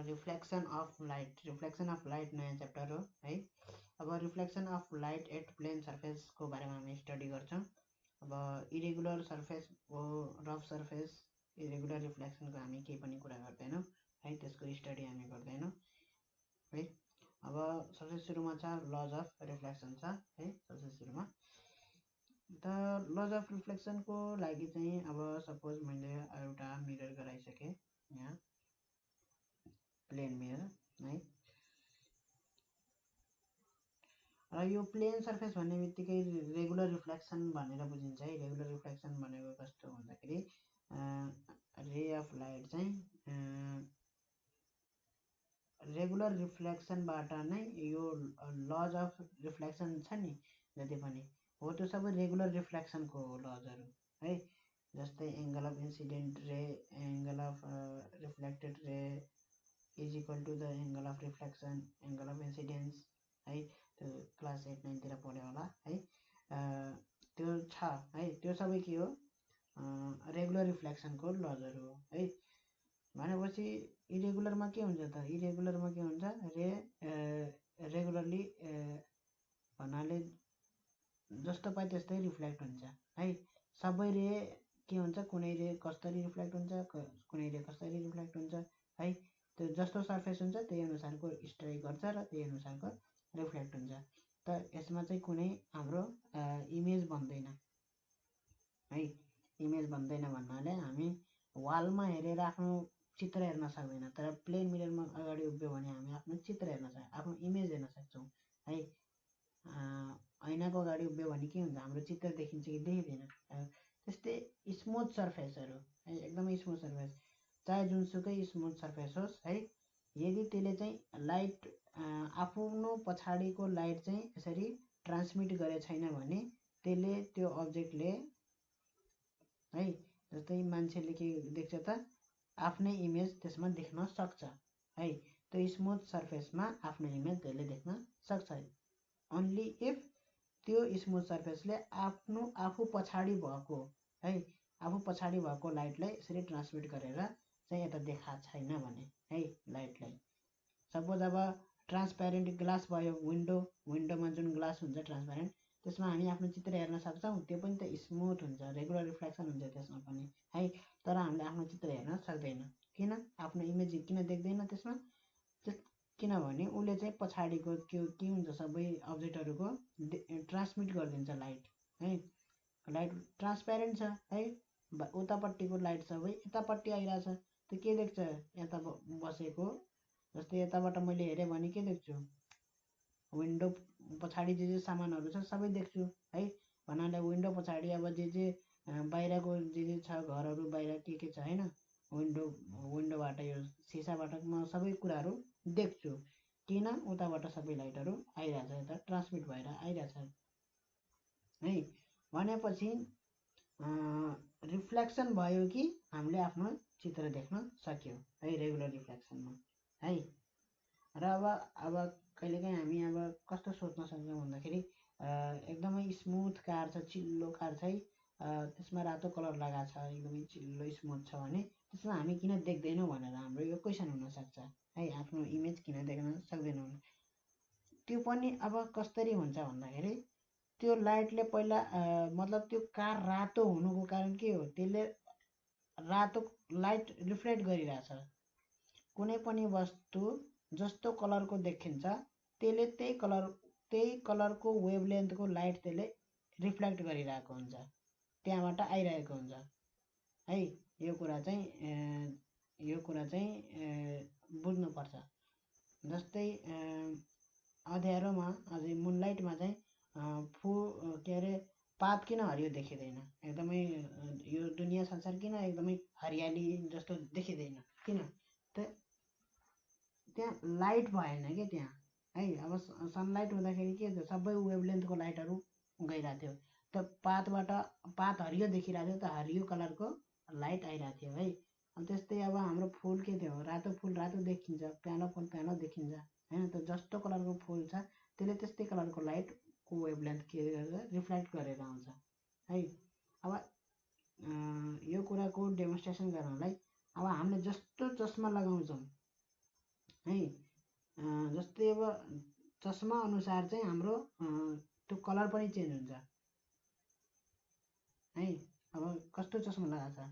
Reflection of light नयाँ chapter हो है। अब reflection of light at plane सर्फेसको बारेमा हामी स्टडी गर्छौँ। अब इरेगुलर सर्फेस हो, रफ सर्फेस, इरेगुलर रिफ्लेक्सनको हामी केही पनि कुरा गर्दैनौँ है, त्यसको स्टडी हामी गर्दैनौँ है। अब सबसे सुरुमा छ लज अफ रिफ्लेक्सन छ है। सबसे सुरुमा त लज अफ रिफ्लेक्सनको लागि चाहिँ अब सपोज मैले एउटा मिरर गराइसकेँ, यहाँ प्लेन मिरर है। र यो प्लेन सर्फेस भन्ने बित्तिकै रेगुलर रिफ्लेक्सन भनेर बुझिन्छ है। रेगुलर रिफ्लेक्सन भनेको कस्तो भन्दाखेरि रे अफ लाइट चाहिँ रेगुलर रिफ्लेक्सनबाट नै यो लज अफ रिफ्लेक्सन छ नि जति पनि हो त्यो सबै रेगुलर रिफ्लेक्सनको हो लजहरू है। जस्तै angle of incident ray, angle of reflected ray is equal to the angle of reflection, angle of incidence है। त्यो क्लास 8-9 पढ्यो होला है। त्यो छ है। त्यो सबै के हो, रेगुलर रिफ्लेक्सनको लजहरू हो है। भनेपछि इरेगुलरमा के हुन्छ त, इरेगुलरमा के हुन्छ, रेगुलरली भन्नाले जस्तो पाए त्यस्तै रिफ्लेक्ट हुन्छ है। सबै रे के हुन्छ, कुनै रे कसरी रिफ्लेक्ट हुन्छ, कुनै रे कसरी रिफ्लेक्ट हुन्छ है। त्यो जस्तो सर्फेस हुन्छ त्यही अनुसारको स्ट्राइक गर्छ र त्यही अनुसारको रिफ्लेक्ट हुन्छ। त यसमा चाहिँ कुनै हाम्रो इमेज बन्दैन है। इमेज बन्दैन भन्नाले हामी वालमा हेरेर आफ्नो चित्र हेर्न सक्दैन, तर प्लेन मिररमा अगाडि उभियो भने हामी आफ्नो चित्र हेर्न सक्छौँ, आफ्नो इमेज हेर्न सक्छौँ है। ऐनाको अगाडि उभियो भने के हुन्छ, हाम्रो चित्र देखिन्छ कि देखिँदैन। त्यस्तै स्मुथ सर्फेसहरू है, एकदमै स्मुथ सर्फेस, चाहे जुनसुकै स्मुथ सर्फेस होस् है, यदि त्यसले चाहिँ लाइट आफ्नो पछाडिको लाइट चाहिँ यसरी ट्रान्समिट गरे छैन भने त्यसले त्यो अब्जेक्टले है, जस्तै मान्छेले के देख्छ त, आफ्नै इमेज त्यसमा देख्न सक्छ है। त्यो स्मुथ सर्फेसमा आफ्नो इमेज त्यसले देख्न सक्छ ओन्ली इफ त्यो स्मुथ सर्फेसले आफू पछाडि भएको है, आफू पछाडि भएको लाइटलाई यसरी ट्रान्समिट गरेर चाहिँ यता देखाएको छैन भने है लाइटलाई। सपोज अब ट्रान्सप्यारेन्ट ग्लास भयो, विन्डोमा जुन ग्लास हुन्छ ट्रान्सप्यारेन्ट, त्यसमा हामी आफ्नो चित्र हेर्न सक्छौँ, त्यो पनि त स्मुथ हुन्छ, रेगुलर रिफ्लेक्सन हुन्छ त्यसमा पनि है। तर हामीले आफ्नो चित्र हेर्न सक्दैन, किन, आफ्नो इमेज किन देख्दैन त्यसमा, किनभने उसले चाहिँ पछाडिको के हुन्छ, सबै अब्जेक्टहरूको ट्रान्समिट गरिदिन्छ लाइट है। लाइट ट्रान्सप्यारेन्ट छ है, उतापट्टिको लाइट सबै यतापट्टि आइरहेछ, त्यो के देख्छ, यता बसेको, जस्तै यताबाट मैले हेरेँ भने के देख्छु, विन्डो पछाडि जे सामानहरू छ सबै देख्छु है। भन्नाले विन्डो पछाडि अब जे बाहिरको जे छ घरहरू बाहिर के छ होइन, विन्डोबाट यो सिसाबाट म सबै कुराहरू देख्छु, किन, उताबाट सबै लाइटहरू आइरहेछ, यता ट्रान्समिट भएर आइरहेछ है। भनेपछि रिफ्लेक्सन भयो कि हामीले आफ्नो चित्र देख्न सक्यौँ है रेगुलर रिफ्लेक्सनमा है। र अब कहिलेकाहीँ हामी अब कस्तो सोच्न सक्छौँ भन्दाखेरि एकदमै स्मुथ कार छ, चिल्लो कार छ है, त्यसमा रातो कलर लगाएको छ, एकदमै चिल्लो स्मुथ छ भने त्यसमा हामी किन देख्दैनौँ भनेर हाम्रो यो क्वेसन हुनसक्छ है, आफ्नो इमेज किन देख्न सक्दैनौँ। त्यो पनि अब कसरी हुन्छ भन्दाखेरि त्यो लाइटले पहिला मतलब त्यो कार रातो हुनुको कारण के हो, त्यसले रातो लाइट रिफ्लेक्ट गरिरहेछ। कुनै पनि वस्तु जस्तो कलरको देखिन्छ त्यसले त्यही कलरको वेभलेन्थको लाइट त्यसले रिफ्लेक्ट गरिरहेको हुन्छ, त्यहाँबाट आइरहेको हुन्छ है। यो कुरा चाहिँ बुझ्नुपर्छ। जस्तै अँध्यारोमा अझै मुनलाइटमा चाहिँ के अरे पात किन हरियो देखिँदैन, एकदमै यो दुनियाँ संसार किन एकदमै हरियाली जस्तो देखिँदैन, किन, त्यहाँ लाइट भएन क्या त्यहाँ है। अब सनलाइट हुँदाखेरि के थियो, सबै वेभलेन्थको लाइटहरू गइरहेको थियो, त पात हरियो देखिरहेको थियो, त हरियो कलरको लाइट आइरहेको थियो है। अनि त्यस्तै अब हाम्रो फुल के थियो, रातो फुल रातो देखिन्छ, प्यानो फुल प्यानो देखिन्छ होइन। त जस्तो कलरको फुल छ त्यसले त्यस्तै कलरको लाइटको वेभलेन्थ के गरेर रिफ्लेक्ट गरेर आउँछ है। अब यो कुराको डेमोन्स्ट्रेसन गर्नलाई अब हामीले जस्तो चस्मा लगाउँछौँ है। जस्तै अब चस्मा अनुसार चाहिँ हाम्रो त्यो कलर पनि चेन्ज हुन्छ है। अब कस्तो चस्मा लगाएको छ,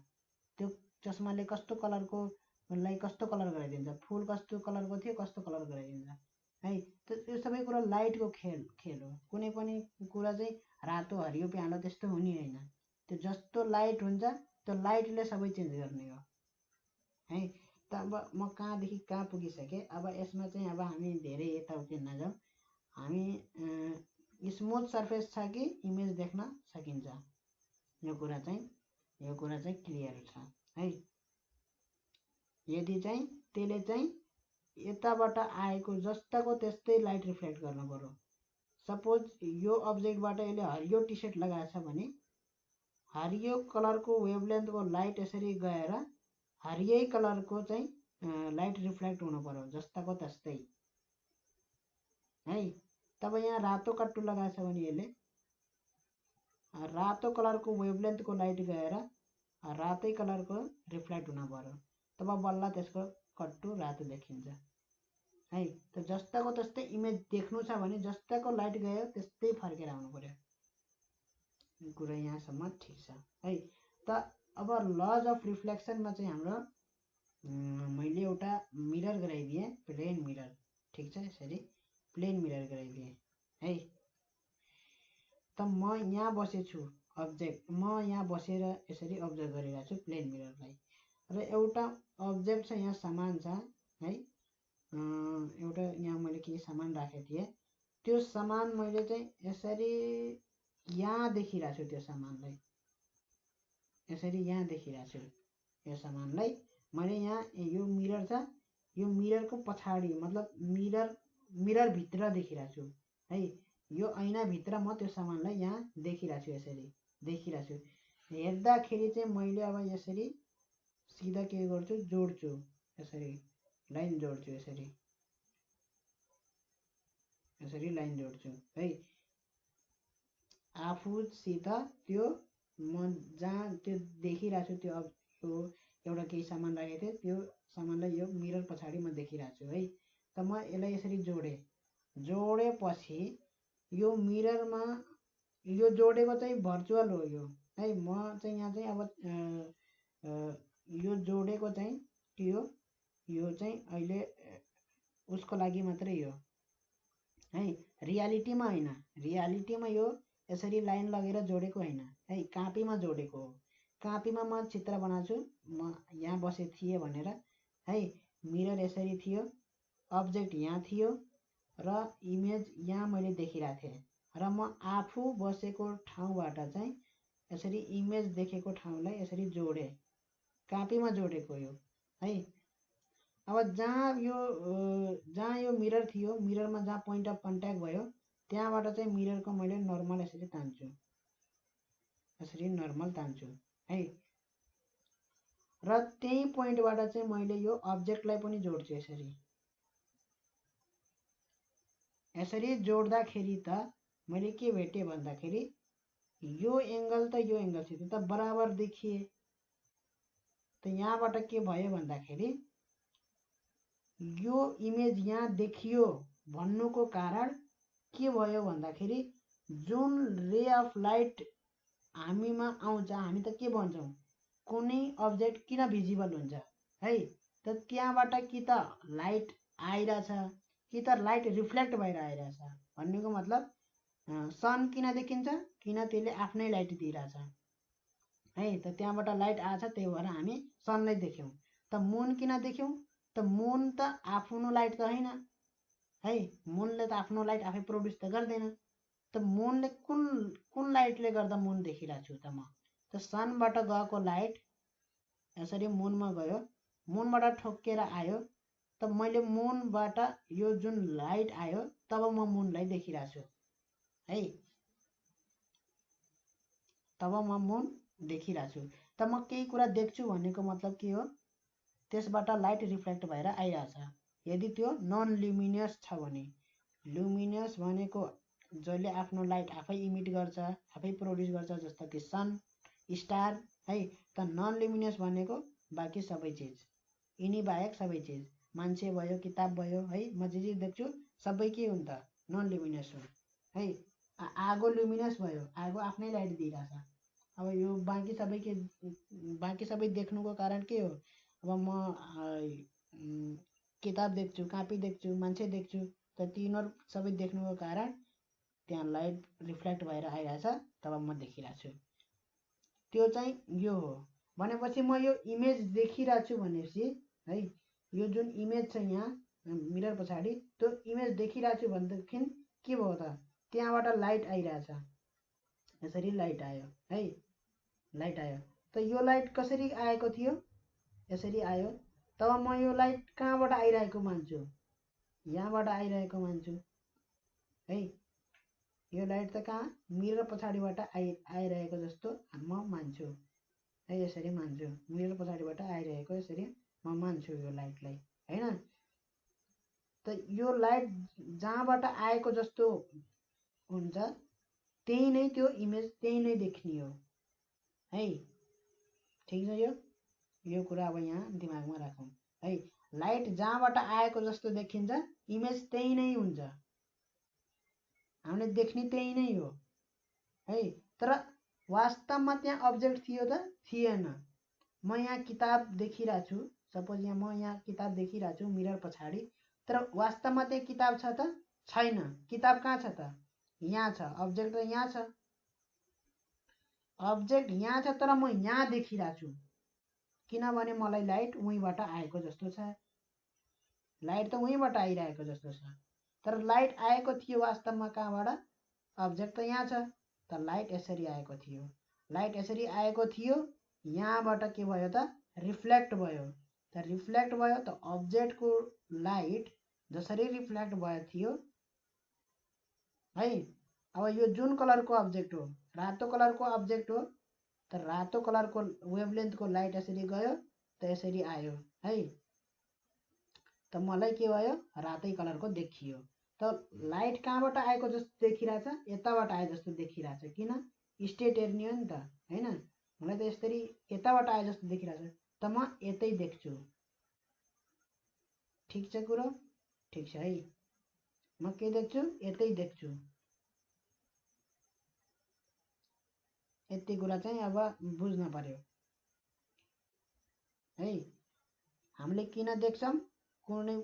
त्यो चस्माले कस्तो कलरकोलाई कस्तो कलर गराइदिन्छ, फुल कस्तो कलरको थियो कस्तो कलर गराइदिन्छ है। त्यो सबै कुरा लाइटको खेल हो। कुनै पनि कुरा चाहिँ रातो हरियो पहेँलो त्यस्तो हुने होइन। त्यो जस्तो लाइट हुन्छ त्यो लाइटले सबै चेन्ज गर्ने हो है। त अब म कहाँदेखि कहाँ पुगिसकेँ। अब यसमा चाहिँ अब हामी धेरै यताउति नजाउँ। हामी स्मुथ सर्फेस छ कि इमेज देख्न सकिन्छ, यो कुरा चाहिँ क्लियर छ है। यदि चाहिँ त्यसले चाहिँ यताबाट आएको जस्ताको त्यस्तै लाइट रिफ्लेक्ट गर्न पर्यो। सपोज यो अब्जेक्टबाट यसले हरियो टी सर्ट लगाएछ भने हरियो कलरको वेभलेन्थको लाइट यसरी गएर हरियै कलरको चाहिँ लाइट रिफ्लेक्ट हुनु पर्यो जस्ताको त्यस्तै है। तब यहाँ रातो कट्टु लगाएछ भने यसले रातो कलरको वेभलेन्थको लाइट गएर रातै कलरको रिफ्लेक्ट हुन पर्यो। तब बल्ल त्यसको कट्टु रातो देखिन्छ है। त जस्ताको त्यस्तै इमेज देख्नु छ भने जस्ताको लाइट गयो त्यस्तै फर्केर आउनु पर्यो। कुरा यहाँसम्म ठिक छ है। त अब लज अफ रिफ्लेक्सनमा चाहिँ हाम्रो मैले एउटा मिरर गराइदिएँ, प्लेन मिरर, ठिक छ। यसरी प्लेन मिरर गराइदिएँ है। त म यहाँ बसेछु अब्जेक्ट, म यहाँ बसेर यसरी अब्जर्भ गरिरहेको छु प्लेन मिररलाई, र एउटा अब्जेक्ट छ यहाँ सामान छ है। एउटा यहाँ मैले केही सामान राखेको थिएँ, त्यो सामान मैले चाहिँ यसरी यहाँ देखिरहेको छु। त्यो सामानलाई यसरी यहाँ देखिरहेको छु। यो सामानलाई मैले यहाँ यो मिरर छ, यो मिररको पछाडि मतलब मिरर भित्र देखिरहेको छु है। यो ऐनाभित्र म त्यो सामानलाई यहाँ देखिरहेको छु, यसरी देखिरहेको छु। हेर्दाखेरि चाहिँ मैले अब यसरी सिधा के गर्छु, जोड्छु, यसरी लाइन जोड्छु, यसरी लाइन जोड्छु है। आफूसित त्यो म जहाँ त्यो देखिरहेको छु, त्यो एउटा केही सामान राखेको थिएँ, त्यो सामानलाई यो मिरर पछाडि म देखिरहेको छु है। त म यसलाई यसरी जोडेपछि यो मिररमा यो जोडेको चाहिँ भर्चुअल हो यो है। म चाहिँ यहाँ चाहिँ अब यो जोडेको चाहिँ के हो, यो चाहिँ अहिले उसको लागि मात्रै हो है, रियालिटीमा होइन। रियालिटीमा यो यसरी लाइन लगेर जोडेको होइन है, कापीमा जोडेको हो। कापीमा म चित्र बनाउँछु, म यहाँ बसेको थिएँ भनेर है। मिरर यसरी थियो, अब्जेक्ट यहाँ थियो र इमेज यहाँ मैले देखिरहेको थिएँ, र म आफू बसेको ठाउँबाट चाहिँ यसरी इमेज देखेको ठाउँलाई यसरी जोडेँ, कापीमा जोडेको यो है। अब जहाँ यो मिरर थियो, मिररमा जहाँ पोइन्ट अफ कन्ट्याक्ट भयो त्यहाँबाट चाहिँ मिररको मैले नर्मल यसरी तान्छु, यसरी नर्मल तान्छु है। र त्यही पोइन्टबाट चाहिँ मैले यो अब्जेक्टलाई पनि जोड्छु, यसरी जोड्दाखेरि त मैले के भेटेँ भन्दाखेरि यो एङ्गल त यो एङ्गलसित त बराबर देखिए। त यहाँबाट के भयो भन्दाखेरि यो इमेज यहाँ देखियो भन्नुको कारण के भयो भन्दाखेरि जुन रे अफ लाइट हामीमा आउँछ, हामी त के भन्छौँ, कुनै अब्जेक्ट किन भिजिबल हुन्छ है। त त्यहाँबाट कि त लाइट आइरहेछ कि त लाइट रिफ्लेक्ट भएर आइरहेछ भन्नुको मतलब सन किन देखिन्छ, किन त्यसले आफ्नै लाइट दिइरहेछ है। त त्यहाँबाट लाइट आएछ, त्यही भएर हामी सन नै देख्यौँ। त मुन किन देख्यौँ, त मुन त आफ्नो लाइट त होइन है, मुनले त आफ्नो लाइट आफै प्रोड्युस त गर्दैन। त मुनले कुन लाइटले गर्दा मुन देखिरहेको छु त म, त सनबाट गएको लाइट यसरी मुनमा गयो, मुनबाट ठोक्केर आयो, त मैले मुनबाट यो जुन लाइट आयो तब म मुनलाई देखिरहेको छु है, तब म मुन देखिरहेको छु। त म केही कुरा देख्छु भनेको मतलब के हो, त्यसबाट लाइट रिफ्लेक्ट भएर आइरहेछ। यदि त्यो नन ल्युमिनियस छ भने, ल्युमिनियस भनेको जसले आफ्नो लाइट आफै इमिट गर्छ, आफै प्रोड्युस गर्छ, जस्तो कि सन, स्टार है। त नन ल्युमिनियस भनेको बाँकी सबै चिज, यिनी बाहेक सबै चिज। मान्छे भयो, किताब भयो है, म जे देख्छु सबै के हुन् त नन लुमिनस हुन् है। आगो लुमिनस भयो, आगो आफ्नै लाइट दिइरहेछ। अब यो बाँकी सबै देख्नुको कारण के हो? अब म किताब देख्छु, कापी देख्छु, मान्छे देख्छु, त तिनीहरू सबै देख्नुको कारण त्यहाँ लाइट रिफ्लेक्ट भएर आइरहेछ, तब म देखिरहेको छु। त्यो चाहिँ यो हो भनेपछि म यो इमेज देखिरहेको छु भनेपछि है, यो जुन इमेज छ यहाँ मिरर पछाडि, त्यो इमेज देखिरहेको छु भनेदेखि के भयो त? त्यहाँबाट लाइट आइरहेछ, यसरी लाइट आयो है, लाइट आयो। त यो लाइट कसरी आएको थियो? यसरी आयो। तब म यो लाइट कहाँबाट आइरहेको मान्छु? यहाँबाट आइरहेको मान्छु है। यो लाइट त कहाँ? मिरर पछाडिबाट आइरहेको जस्तो म मान्छु है, यसरी मान्छु। मिरर पछाडिबाट आइरहेको यसरी म मान्छु यो लाइटलाई हैन। त यो लाइट जहाँबाट आएको जस्तो हुन्छ त्यही नै त्यो इमेज त्यही नै देख्ने हो है। ठिक छ यो कुरा अब यहाँ दिमागमा राखौँ है। लाइट जहाँबाट आएको जस्तो देखिन्छ, इमेज त्यही नै हुन्छ, हामीले देख्ने त्यही नै हो है। तर वास्तवमा त्यहाँ अब्जेक्ट थियो त? थिएन। म यहाँ किताब देखिरहेको छु, सपोज म यहाँ किताब देखिरहेको छु मिरर पछाडि, तर वास्तवमा त्यहाँ किताब छ त? छैन। किताब कहाँ छ त? यहाँ छ। अब्जेक्ट त यहाँ छ, अब्जेक्ट यहाँ छ, तर म यहाँ देखिरहेको छु किनभने मलाई लाइट उहीँबाट आएको जस्तो छ। लाइट त उहीँबाट आइरहेको जस्तो छ, तर लाइट आएको थियो वास्तवमा कहाँबाट? अब्जेक्ट त यहाँ छ, त लाइट यसरी आएको थियो। लाइट यसरी आएको थियो, यहाँबाट के भयो त? रिफ्लेक्ट भयो। त रिफ्लेक्ट भयो त अब्जेक्टको लाइट जसरी रिफ्लेक्ट भयो थियो है। अब यो जुन कलरको अब्जेक्ट हो, रातो कलरको अब्जेक्ट हो, त रातो कलरको वेभलेन्थको लाइट यसरी गयो त यसरी आयो है। त मलाई के भयो? रातै कलरको देखियो। त लाइट कहाँबाट आएको जस्तो देखिरहेछ? यताबाट आए जस्तो देखिरहेछ। किन? स्टेट हेर्ने हो नि त हैन। मलाई त यसरी यताबाट आए जस्तो देखिरहेछ, त म यतै देख्छु। ठिक छ कुरो? ठिक छ है। म के देख्छु? यतै देख्छु। यति कुरा चाहिँ अब बुझ्न पर्यो है। हामीले किन देख्छौँ? कुनै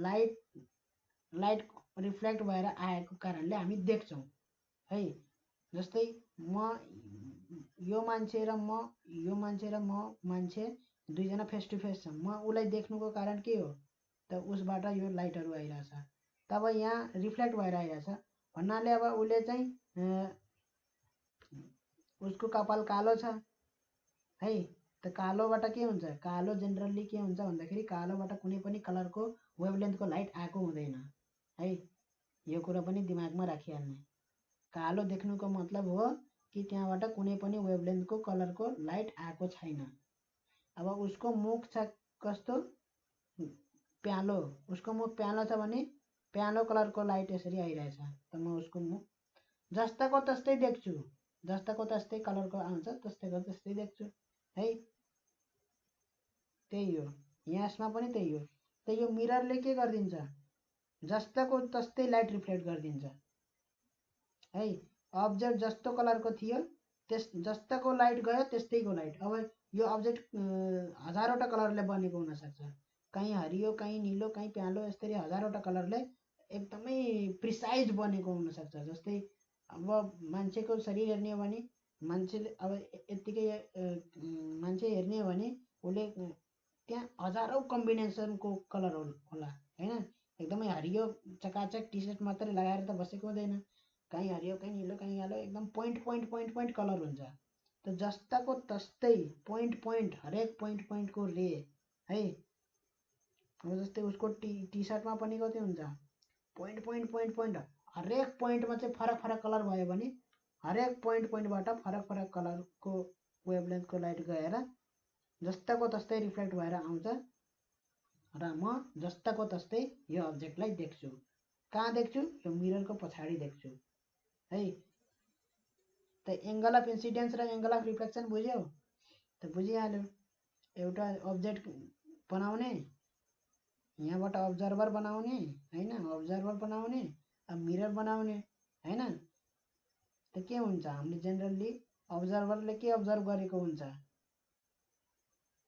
लाइट रिफ्लेक्ट भएर आएको कारणले हामी देख्छौँ है। जस्तै यो मान्छे र म मान्छे दुईजना फेस टु फेस छौँ। म उसलाई देख्नुको कारण के हो त? उसबाट यो लाइटहरू आइरहेछ, तब यहाँ रिफ्लेक्ट भएर आइरहेछ भन्नाले अब उसले चाहिँ उसको कपाल कालो छ है। त कालोबाट के हुन्छ? कालो जेनरली के हुन्छ भन्दाखेरि कालोबाट कुनै पनि कलरको वेभलेन्थको लाइट आएको हुँदैन है। यो कुरा पनि दिमागमा राखिहाल्ने। कालो देख्नुको मतलब हो कि त्यहाँबाट कुनै पनि वेभलेन्थको कलरको लाइट आएको छैन। अब उसको मुख छ कस्तो? प्यालो। उसको मुख प्यालो छ भने प्यालो कलरको लाइट यसरी आइरहेछ, त म उसको मुख जस्ताको तस्तै देख्छु। जस्ताको तस्तै कलरको आउँछ, तस्तैको तस्तै देख्छु है। त्यही हो, यसमा पनि त्यही हो। त यो मिररले के गरिदिन्छ? जस्ताको तस्तै लाइट रिफ्लेक्ट गरिदिन्छ है। अब्जेक्ट जस्तो कलरको थियो जस्ताको लाइट गयो त्यस्तैको लाइट। अब यो अब्जेक्ट हजारवटा कलरले बनेको हुनसक्छ, कहीँ हरियो, कहीँ निलो, कहीँ प्यालो, यसरी हजारवटा कलरले एकदमै प्रिसाइज बनेको हुनसक्छ। जस्तै अब मान्छेको शरीर हेर्ने हो भने मान्छेले अब यत्तिकै मान्छे हेर्ने हो भने उसले त्यहाँ हजारौँ कम्बिनेसनको कलर होला हैन। एकदमै हरियो चकाचक टी सर्ट मात्रै लगाएर त बसेको हुँदैन, कहीँ हरियो, कहीँ निलो, कहीँ कालो, एकदम पोइन्ट कलर हुन्छ। त जस्ताको तस्तै पोइन्ट हरेक पोइन्टको रे है। अब जस्तै उसको टी सर्टमा पनि कति हुन्छ? पोइन्ट हरेक पोइन्टमा चाहिँ फरक कलर भयो भने हरेक पोइन्टबाट फरक कलरको वेभलेन्थको लाइट गएर जस्ताको तस्तै रिफ्लेक्ट भएर आउँछ र म जस्ताको तस्तै यो अब्जेक्टलाई देख्छु। कहाँ देख्छु? यो मिररको पछाडि देख्छु है। त एङ्गल अफ इन्सिडेन्स र एङ्गल अफ रिफ्लेक्सन बुझ्यौ? त बुझिहाल्यो। एउटा अब्जेक्ट बनाउने, यहाँबाट अब्जर्भर बनाउने हैन, अब्जर्भर बनाउने, अब मिरर बनाउने हैन। त के हुन्छ, हामीले जेनरली अब्जर्भरले के अब्जर्भ गरेको हुन्छ,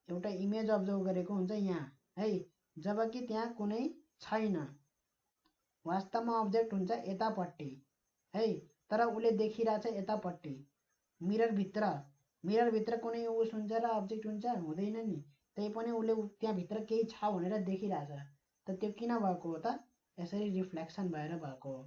एउटा इमेज अब्जर्भ गरेको हुन्छ यहाँ है, जबकि त्यहाँ कुनै छैन। वास्तवमा अब्जेक्ट हुन्छ यतापट्टि है, तर उसले देखिरहेछ यतापट्टि मिररभित्र कुनै उस हुन्छ र अब्जेक्ट हुन्छ, हुँदैन नि। त्यही पनि उसले त्यहाँभित्र केही छ भनेर देखिरहेछ। त त्यो किन भएको हो त, यसरी रिफ्लेक्सन भएर भएको हो।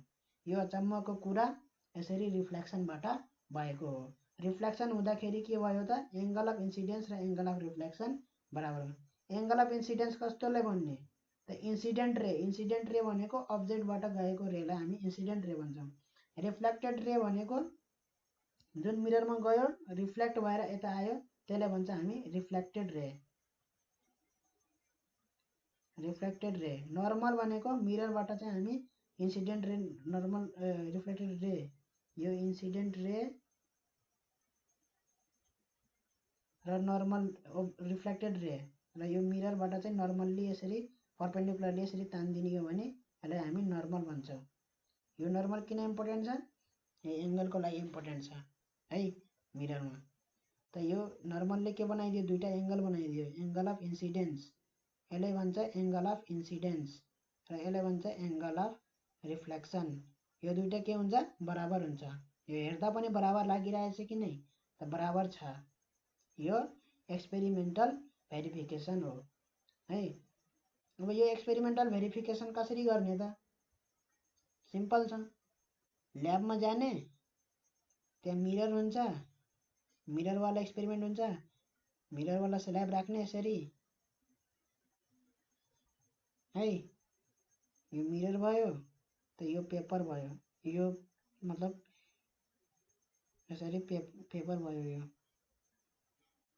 यो अचम्मको कुरा यसरी रिफ्लेक्सनबाट भएको हो। रिफ्लेक्सन हुँदाखेरि के भयो त, एङ्गल अफ इन्सिडेन्स र एङ्गल अफ रिफ्लेक्सन बराबर। एङ्गल अफ इन्सिडेन्स कस्तोले भन्ने त, इन्सिडेन्ट रे भनेको अब्जेक्टबाट गएको रेलाई हामी इन्सिडेन्ट रे भन्छौँ। रिफ्लेक्टेड रे भनेको जुन मिररमा गयो रिफ्लेक्ट भएर यता आयो त्यसलाई भन्छ हामी reflected ray. Reflected ray normal भनेको मिररबाट चाहिँ हामी इन्सिडेन्ट रे, नर्मल रिफ्लेक्टेड रे, यो इन्सिडेन्ट रे र नर्मल रिफ्लेक्टेड रे र यो मिररबाट चाहिँ नर्मल्ली यसरी परपेन्डिकुलरली यसरी तानिदिने हो भने यसलाई हामी नर्मल भन्छौँ। यो नर्मल किन इम्पोर्टेन्ट छ, यो एङ्गलको लागि इम्पोर्टेन्ट छ है मिररमा। त यो नर्मलले के बनाइदियो, दुईटा एङ्गल बनाइदियो, एङ्गल अफ इन्सिडेन्स, यसलाई भन्छ एङ्गल अफ इन्सिडेन्स र यसलाई भन्छ एङ्गल अफ रिफ्लेक्सन। यो दुईटा के हुन्छ, बराबर हुन्छ। यो हेर्दा पनि बराबर लागिरहेछ कि नै, त बराबर छ। यो एक्सपेरिमेन्टल भेरिफिकेसन हो है। अब यो एक्सपेरिमेन्टल भेरिफिकेसन कसरी गर्ने त, सिम्पल छ। ल्याबमा जाने, त्यहाँ मिरर हुन्छ, मिररवाला एक्सपेरिमेन्ट हुन्छ, मिररवाला स्ल्याब राख्ने यसरी है, यो मिरर भयो त यो पेपर भयो, यो मतलब यसरी पेपर भयो,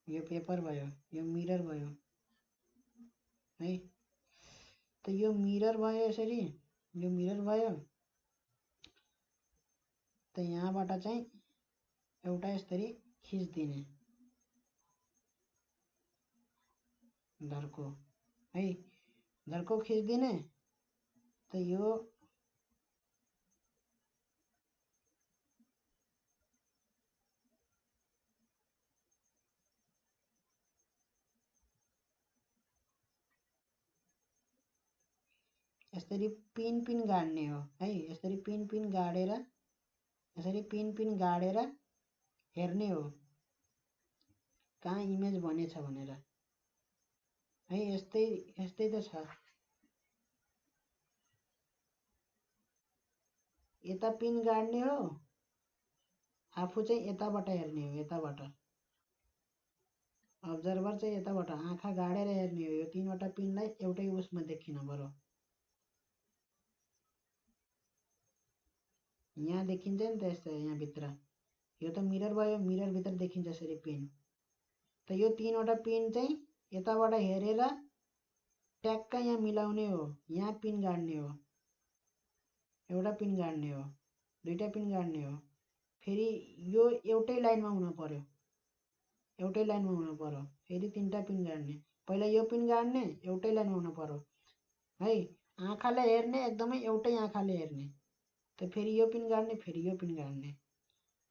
यो पेपर भयो, यो मिरर भयो है। त यो मिरर भयो यसरी, यो मिरर भयो। त यहाँबाट चाहिँ एउटा यसरी खिच्दिने धर्को है, धर्को खिच्दिने। त यो यसरी पिन गाड्ने हो है, यसरी पिन गाडेर, यसरी पिन गाडेर हेर्ने हो कहाँ इमेज बनेछ भनेर है। यस्तै त छ। यता पिन गाड्ने हो, आफू चाहिँ यताबाट हेर्ने हो, यताबाट अब्जर्भर चाहिँ यताबाट आँखा गाडेर हेर्ने हो। यो तीनवटा पिनलाई एउटै उसमा देखिन पर्यो। यहाँ देखिन्छ नि त यस्तो, यहाँभित्र यो त मिरर भयो, मिररभित्र देखिन्छ यसरी पिन। त यो तीनवटा पिन चाहिँ यताबाट हेरेर ट्याक्क यहाँ मिलाउने हो, यहाँ पिन गाड्ने हो, एउटा पिन गाड्ने हो, दुईटा पिन गाड्ने हो। फेरि यो एउटै लाइनमा हुन पर्यो, एउटै लाइनमा हुन पर्यो। फेरि तीनटा पिन गाड्ने, पहिला यो पिन गाड्ने, एउटै लाइनमा हुन पर्यो है। आँखाले हेर्ने, एकदमै एउटै आँखाले हेर्ने। त फेरि यो पिन गाड्ने, फेरि यो पिन गाड्ने।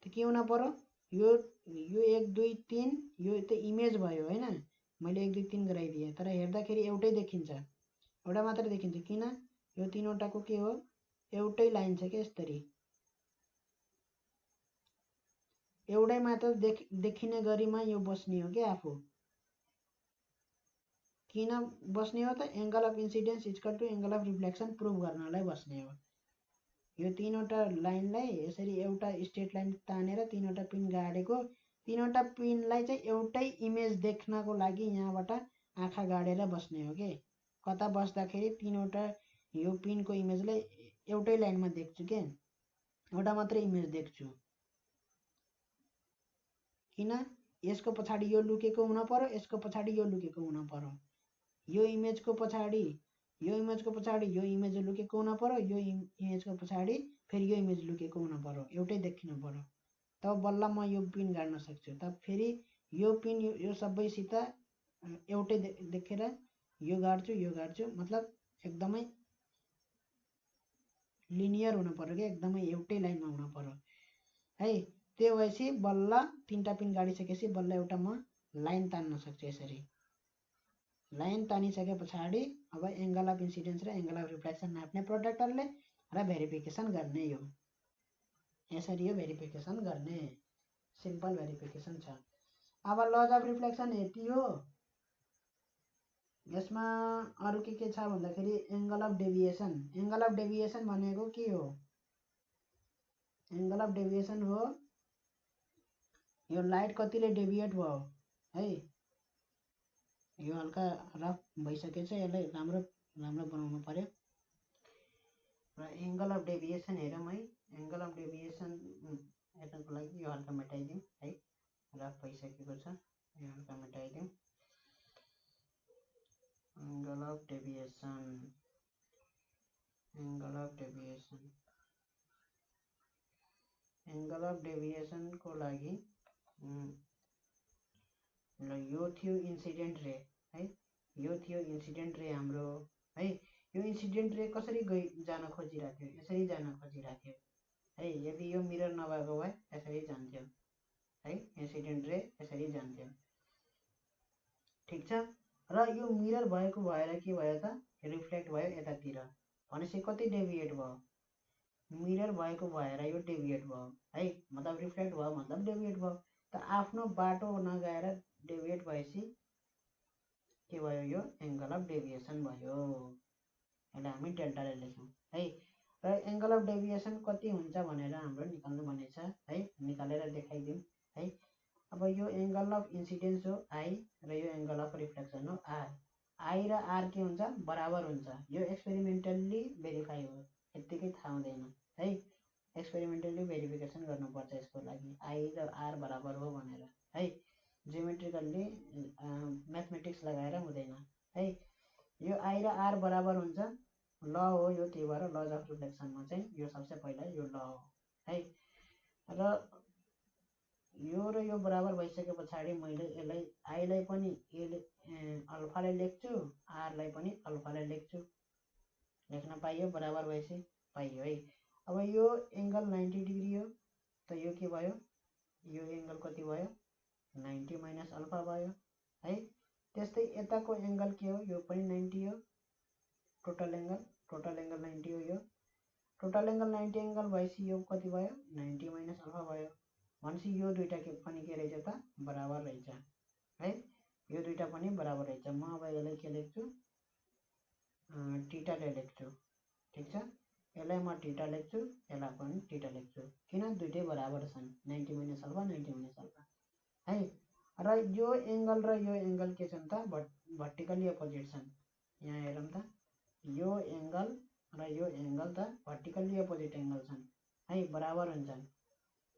त के हुन पर्यो, यो 1 2 3 यो त इमेज भयो हैन, मैले 1 2 3 गराइदिएँ, तर हेर्दाखेरि एउटै देखिन्छ, एउटा मात्र देखिन्छ। किन, यो तीनवटाको के हो, एउटै लाइन छ के, यसरी एउटै मात्र देखिने गरिमा यो बस्ने हो के आफू। किन बस्ने हो त, angle of incidence equal to angle of reflection prove गर्नलाई बस्ने हो। यो तीनवटा लाइनलाई यसरी एउटा स्ट्रेट लाइन तानेर तीनवटा पिन गाडेको, तीनवटा पिनलाई चाहिँ एउटै इमेज देख्नको लागि यहाँबाट आँखा गाडेर बस्ने हो के। कता बस्दाखेरि तीनवटा यो पिनको इमेजलाई एउटै लाइनमा देख्छु के, एउटा मात्रै इमेज देख्छु। किन, यसको पछाडि यो लुकेको हुन पर्यो, यसको पछाडि यो लुकेको हुन पर्यो, यो इमेजको पछाडि यो इमेजको पछाडि यो इमेज लुकेको हुन पर्यो, यो इमेजको पछाडि फेरि यो इमेज लुकेको हुन पर्यो, एउटै देखिन पर्यो। तब बल्ल म यो पिन गाड्न सक्छु। तब फेरि यो पिन यो सबैसित एउटै देखेर यो गाड्छु, मतलब एकदमै लिनियर हुनु पर्यो कि एकदमै एउटै लाइनमा हुनु पर्यो है। त्यो भएपछि बल्ल 3टा पिन गाडिसकेपछि बल्ल एउटा म लाइन तान्न सक्छु। यसरी लाइन तानिसके पछाडि अब एङ्गल अफ इन्सिडेन्स र एङ्गल अफ रिफ्लेक्सन नाप्ने प्रोटेक्टरले र भेरिफिकेसन गर्ने। यो यसरी यो भेरिफिकेसन गर्ने सिम्पल भेरिफिकेसन छ। अब लज अफ रिफ्लेक्सन यति हो। यसमा अरु के छ भन्दाखेरि angle of deviation. Angle of deviation भनेको के हो? एङ्गल अफ डेभिएसन हो यो लाइट कतिले डेभिएट भयो है। यो हल्का रफ भइसकेछ, यसलाई राम्रो बनाउनु पर्यो। र एङ्गल अफ डेभिएसन हेरौँ है। एङ्गल अफ डेभिएसन हेर्नको लागि यो हल्का मेटाइदिउँ है, रफ भइसकेको छ, यो हल्का मेटाइदिउँ। Angle of deviation, angle of deviation, angle of डेभिएसनको लागि ल यो थियो इन्सिडेन्ट रे है, यो थियो इन्सिडेन्ट रे हाम्रो है। यो इन्सिडेन्ट रे कसरी जान खोजिरहेको थियो? यसरी जान खोजिरहेको थियो है। यदि यो मिरर नभएको भए यसरी जान्थ्यो है, इन्सिडेन्ट रे यसरी जान्थ्यो। ठिक छ। र यो मिरर भएको भएर के भयो त? रिफ्लेक्ट भयो यतातिर, भनेपछि कति डेभिएट भयो? मिरर भएको भएर यो डेभिएट भयो है, मतलब रिफ्लेक्ट भयो मतलब डेभिएट भयो। त आफ्नो बाटो नगएर डेभिएट भएपछि के भयो? यो एङ्गल अफ डेभिएसन भयो। यसलाई हामी डेल्टाले लेख्यौँ है। र एङ्गल अफ डेभिएसन कति हुन्छ भनेर हाम्रो निकाल्नु भनेको छ है, निकालेर देखाइदिउँ है। अब यो एङ्गल अफ इन्सिडेन्स हो आई र यो एङ्गल अफ रिफ्लेक्सन हो आर। आई र आर के हुन्छ? बराबर हुन्छ। यो एक्सपेरिमेन्टल्ली भेरिफाई हो, यत्तिकै थाहा हुँदैन है। एक्सपेरिमेन्टल्ली भेरिफिकेसन गर्नुपर्छ यसको लागि, आई र आर बराबर हो भनेर है। जियोमेट्रिकल्ली म्याथमेटिक्स लगाएर हुँदैन है। यो आई र आर बराबर हुन्छ, ल हो यो। त्यही भएर लज अफ रिफ्लेक्सनमा चाहिँ यो सबसे पहिला यो ल हो है। र यो बराबर भइसके पछाडि मैले यसलाई आईलाई पनि अल्फाले लेख्छु, आरलाई पनि अल्फाले लेख्छु। लेख्न पाइयो? बराबर भएपछि पाइयो है। अब यो एङ्गल 90 डिग्री हो, त यो के भयो? यो एङ्गल कति भयो? 90 माइनस अल्फा भयो है। त्यस्तै यताको एङ्गल के हो? यो पनि 90 हो। टोटल एङ्गल 90 हो। यो टोटल एङ्गल 90 एङ्गल भएपछि यो कति भयो? 90 माइनस अल्फा भयो। भनेपछि यो दुईटा पनि के रहेछ त? बराबर रहेछ है। यो दुईटा पनि बराबर रहेछ। म अब यसलाई के लेख्छु? टीटाले लेख्छु। ठिक छ। यसलाई म टीटा लेख्छु, यसलाई पनि टीटा लेख्छु। किन? दुईटै बराबर छन्, 90 माइनस अल्फा 90 माइनस अल्फा है। र यो एङ्गल र यो एङ्गल के छन् त? भर्टिकली अपोजिट छन्। यहाँ हेरौँ त, यो एङ्गल र यो एङ्गल त भर्टिकली अपोजिट एङ्गल छन् है, बराबर हुन्छन्।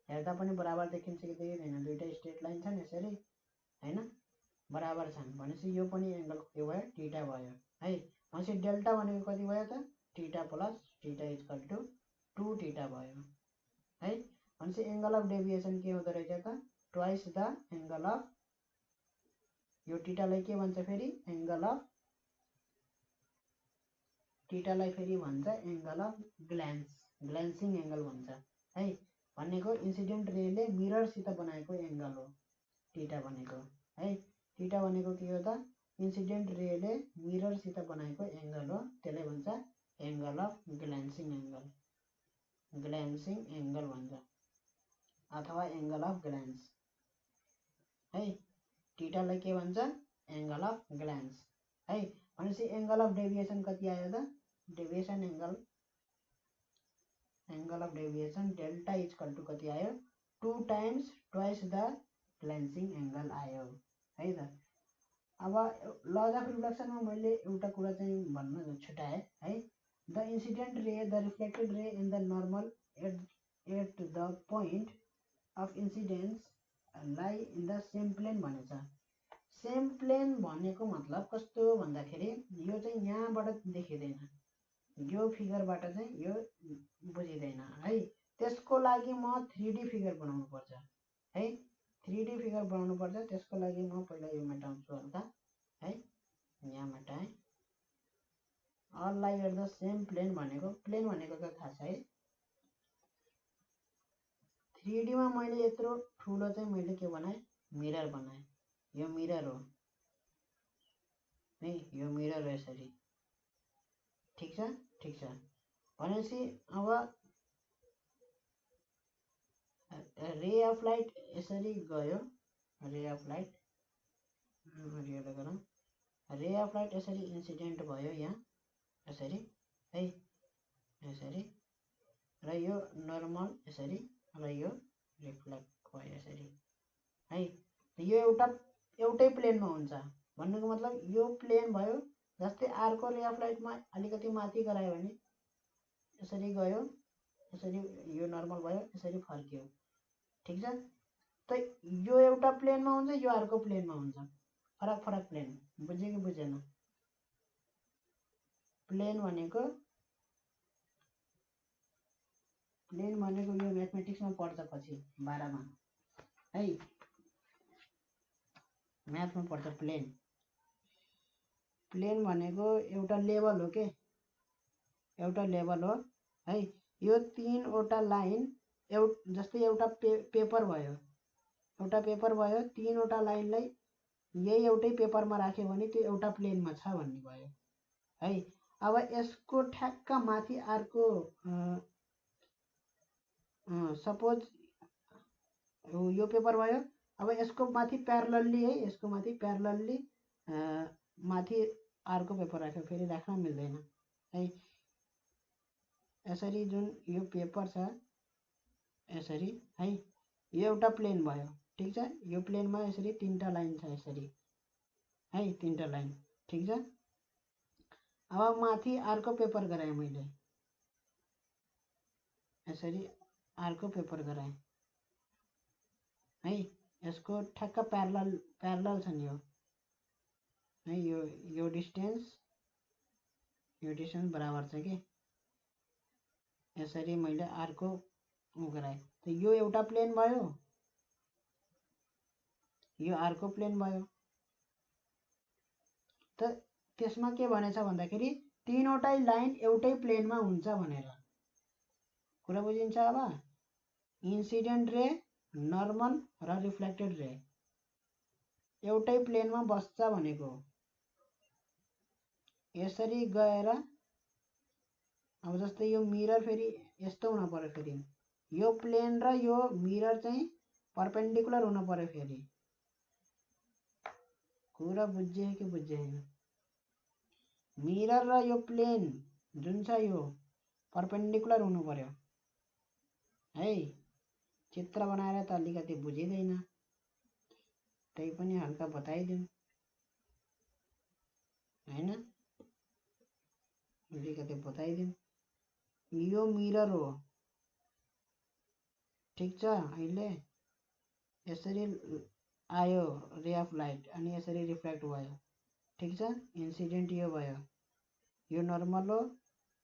हेर्दा पनि बराबर देखिन्छ कि देखिँदैन? दुईटा स्ट्रेट लाइन छन् यसरी हैन, बराबर छन्। भनेपछि यो पनि एङ्गल के भयो? टीटा भयो है। भनेपछि डेल्टा भनेको कति भयो त? Theta plus theta equal to 2 theta भयो है। भनेपछि एङ्गल अफ डेभिएसन के हुँदो रहेछ त? ट्वाइस द एङ्गल अफ, यो टीटालाई के भन्छ फेरि? एङ्गल अफ, टीटालाई फेरि भन्छ एङ्गल अफ ग्ल्यान्सिङ एङ्गल भन्छ है। भनेको इन्सिडेन्ट रेले मिररसित बनाएको एङ्गल हो टीटा भनेको है। टीटा भनेको के हो त? इन्सिडेन्ट रेले मिररसित बनाएको एङ्गल हो, त्यसले भन्छ एङ्गल अफ ग्ल्यान्सिङ एङ्गल, ग्ल्यान्सिङ एङ्गल भन्छ अथवा एङ्गल अफ ग्ल्यान्स है। टीटालाई के भन्छ? एङ्गल अफ ग्ल्यान्स है। भनेपछि एङ्गल अफ डेभिएसन कति आयो त? Deviation angle of deviation delta equal to कति आयो? 2 times twice the glancing angle आयो है त। अब लज अफ रिफ्लेक्सनमा मैले एउटा कुरा चाहिँ भन्न छुटाएँ है। The incident ray, the reflected ray and the normal at the point of incidence लाई इन द सेम प्लेन भनेछ। सेम प्लेन भनेको मतलब कस्तो भन्दाखेरि यो चाहिँ यहाँबाट देखिँदैन, यो फिगरबाट चाहिँ यो बुझिँदैन है। त्यसको लागि म 3D फिगर बनाउनु पर्छ है। 3D फिगर बनाउनु पर्छ। त्यसको लागि म पहिला यो मेटाउँछु हल्का है, यहाँ मेटाएँ। अल लाई एट द सेम प्लेन भनेको त थाहा छ है। 3D मा मैले यत्रो ठुलो चाहिँ मैले के बनाएँ, मिरर बनाएँ। यो मिरर हो है, यो मिरर हो यसरी। ठिक छ, ठिक छ। भनेपछि अब रे अफ लाइट यसरी गयो, रे अफ लाइट गरौँ, रे अफ लाइट यसरी इन्सिडेन्ट भयो यहाँ यसरी है, यसरी, र यो नर्मल यसरी, र यो रिफ्लेक्ट भयो यसरी है। यो एउटै प्लेनमा हुन्छ भन्नुको मतलब यो प्लेन भयो। जस्तै अर्को रे अफ लाइटमा अलिकति माथि गरायो भने यसरी गयो, यसरी यो नर्मल भयो, यसरी फर्कियो। ठिक छ, त यो एउटा प्लेनमा हुन्छ, यो अर्को प्लेनमा हुन्छ, फरक फरक प्लेन। बुझ्यो कि बुझेन? प्लेन भनेको यो म्याथमेटिक्समा पढ्छ पछि 12 मा है, म्याथमा पढ्छ। प्लेन भनेको एउटा लेभल हो के, एउटा लेभल हो है। यो 3वटा लाइन जस्तै एउटा पेपर भयो, 3वटा लाइनलाई यही एउटै पेपरमा राख्यो भने त्यो एउटा प्लेनमा छ भन्ने भयो है। अब यसको ठ्याक्क माथि अर्को सपोज यो पेपर भयो। अब यसको माथि प्यारलली है, यसको माथि प्यारलली माथि अर्को पेपर राख्यो, फेरि राख्न मिल्दैन है। यसरी जुन यो पेपर छ यसरी है, यो एउटा प्लेन भयो। ठिक छ, यो प्लेनमा यसरी 3टा लाइन छ यसरी है, 3टा लाइन। ठिक छ, अब माथि अर्को पेपर गराएँ मैले, यसरी अर्को पेपर गराएँ है। यसको ठ्याक्क प्यारलल छन् यो है, यो डिस्टेन्स बराबर छ के। यसरी मैले अर्को गराएँ, त यो एउटा प्लेन भयो, यो अर्को प्लेन भयो। त त्यसमा के भनेछ भन्दाखेरि 3वटै लाइन एउटै प्लेनमा हुन्छ भनेर कुरा बुझिन्छ। अब इन्सिडेन्ट रे, नर्मल र रिफ्लेक्टेड रे एउटै प्लेनमा बस्छ भनेको। यसरी गएर अब जस्तै यो मिरर फेरि यस्तो हुन पर्यो, फेरि यो प्लेन र यो मिरर चाहिँ परपेन्डिकुलर हुन पर्यो। फेरि कुरा बुझ्यो कि बुझेन? मिरर र यो प्लेन जुन छ यो परपेन्डिकुलर हुनु पर्यो है। चित्र बनाएर त अलिकति बुझिँदैन, त्यही पनि हल्का बताइदिउँ हैन, अलिकति बताइदिउँ। यो मिरर हो, ठिक छ। अहिले यसरी आयो रे अफ लाइट अनि यसरी रिफ्लेक्ट भयो। ठिक छ, इन्सिडेन्ट यो भयो, यो नर्मल हो,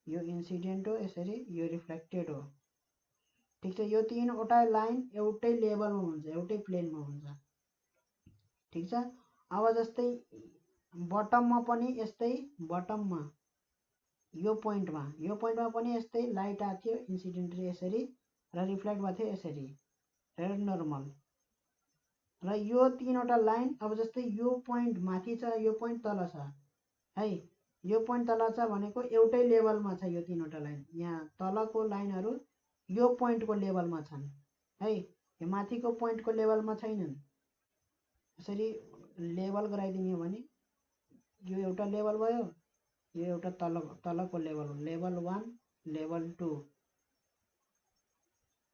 यो इन्सिडेन्ट हो, यसरी यो रिफ्लेक्टेड हो। ठिक छ, यो 3वटा लाइन एउटै लेभलमा हुन्छ, एउटै प्लेनमा हुन्छ। ठिक छ, अब जस्तै बटममा पनि यस्तै, बटममा यो पोइन्टमा पनि यस्तै लाइट आएको थियो, इन्सिडेन्ट रे यसरी, र रिफ्लेक्ट भएको थियो यसरी, र नर्मल। र यो 3वटा लाइन अब जस्तै यो पोइन्ट माथि छ, यो पोइन्ट तल छ है। यो पोइन्ट तल छ भनेको एउटै लेभलमा छ यो 3वटा लाइन। यहाँ तलको लाइनहरू यो पोइन्टको लेभलमा छन् है, यो माथिको पोइन्टको लेभलमा छैनन्। यसरी लेभल गराइदिने हो भने यो एउटा लेभल भयो, यो एउटा तलको लेभल हो, लेभल 1 लेभल 2,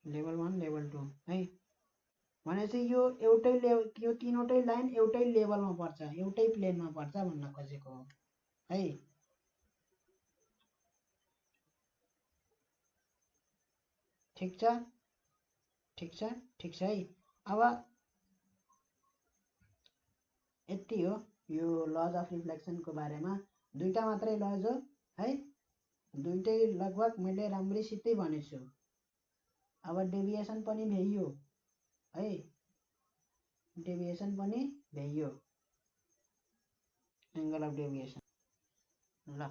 लेभल 1 लेभल 2 है। भनेपछि यो 3वटै लाइन एउटै लेभलमा पर्छ, एउटै प्लेनमा पर्छ भन्न खोजेको हो है। ठिक छ, ठिक छ, ठिक छ है। अब यति हो यो लज अफ रिफ्लेक्सनको बारेमा। 2टा मात्रै लज हो है, 2टै लगभग मैले राम्रैसितै भनेछु। अब डेभिएसन पनि भ्याइयो है, डेभिएसन पनि भ्याइयो, एङ्गल अफ डेभिएसन ल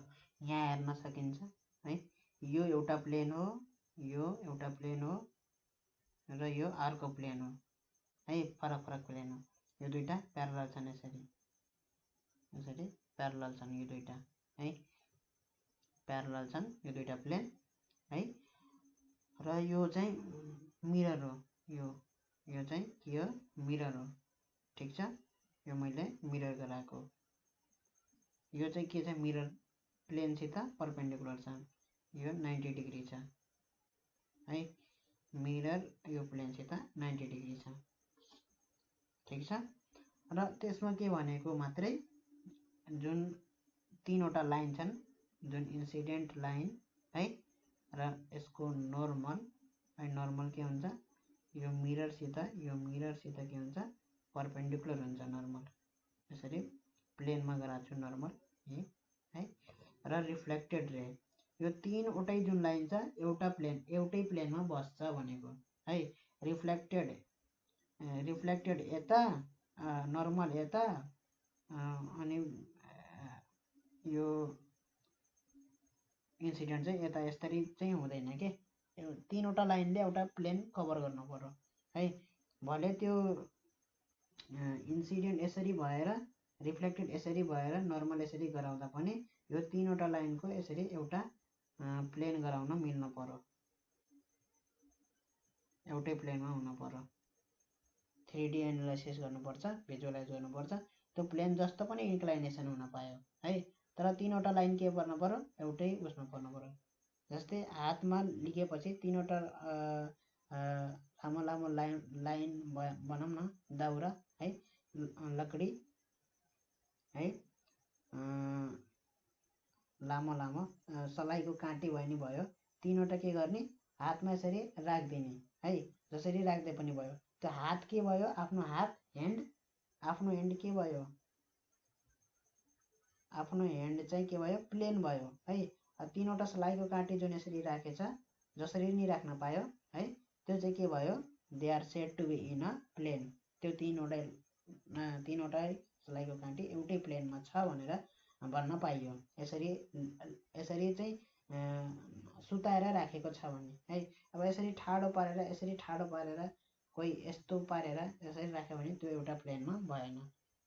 यहाँ हेर्न सकिन्छ है, यो एउटा प्लेन हो, यो एउटा प्लेन हो र यो अर्को प्लेन हो है, फरक फरक प्लेन हो। यो दुईटा प्यारलल छन्, यसरी यसरी प्यारलल छन् यो दुईटा है, प्यारलल छन् यो दुईटा प्लेन है। र यो चाहिँ मिरर हो, यो चाहिँ के हो, मिरर हो। ठिक छ, यो मैले मिरर गराएको। यो चाहिँ के छ, मिरर प्लेनसित परपेन्डिकुलर छ, यो 90 डिग्री छ है, मिरर यो प्लेनसित 90 डिग्री छ। ठिक छ, र त्यसमा के भनेको मात्रै जुन तीनवटा लाइन छन्, जुन इन्सिडेन्ट लाइन है र यसको नर्मल है, नर्मल के हुन्छ, यो मिररसित के हुन्छ, परपेन्डिकुलर हुन्छ नर्मल। यसरी प्लेनमा गराएको छु नर्मल है। र रिफ्लेक्टेड रे, यो तीनवटै जुन लाइन छ एउटै प्लेनमा बस्छ भनेको है। रिफ्लेक्टेड यता, नर्मल यता, अनि यो इन्सिडेन्ट चाहिँ यता, यसरी चाहिँ हुँदैन के। तीनवटा लाइनले एउटा प्लेन कभर गर्नु पर्यो है। भले त्यो इन्सिडेन्ट यसरी भएर, रिफ्लेक्टेड यसरी भएर, नर्मल यसरी गराउँदा पनि यो तीनवटा लाइनको यसरी एउटा प्लेन गराउन मिल्नु पर्यो, एउटै प्लेनमा हुनु पर्यो। 3D एनालाइसिस गर्नुपर्छ, भिजुअलाइज गर्नुपर्छ, त्यो प्लेन जस्तो पनि इन्क्लाइनेसन हुन पायो है। तर तीनवटा लाइन के पर्नु पर्यो, एउटै उसमा पर्नु पर्यो। जस्तै हातमा लिएपछि तीनवटा लामो लामो लाइन बनाऊँ न, दाउरा है, लकडी है, लामो लामो सलाइको काँटी भयो नि भयो। तीनवटा के गर्ने, हातमा यसरी राखिदिने है, जसरी राख्दै पनि भयो। त्यो हात के भयो, आफ्नो हात ह्यान्ड के भयो, आफ्नो ह्यान्ड चाहिँ के भयो, प्लेन भयो है। तीनवटा सलाइको काँटी जुन यसरी राखेछ, जसरी नि राख्न पायो है, त्यो चाहिँ के भयो, they are said to be in a plane. त्यो तीनवटा सलाइको काँटी एउटै प्लेनमा छ भनेर भन्न पाइयो। यसरी चाहिँ सुताएर राखेको छ भने है। अब यसरी ठाडो पारेर कोही यस्तो पारेर यसरी राख्यो भने त्यो एउटा प्लेनमा भएन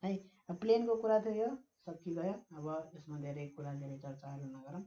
है। प्लेनको कुरा थियो यो, सकिगयो। अब यसमा धेरै चर्चाहरू नगरौँ।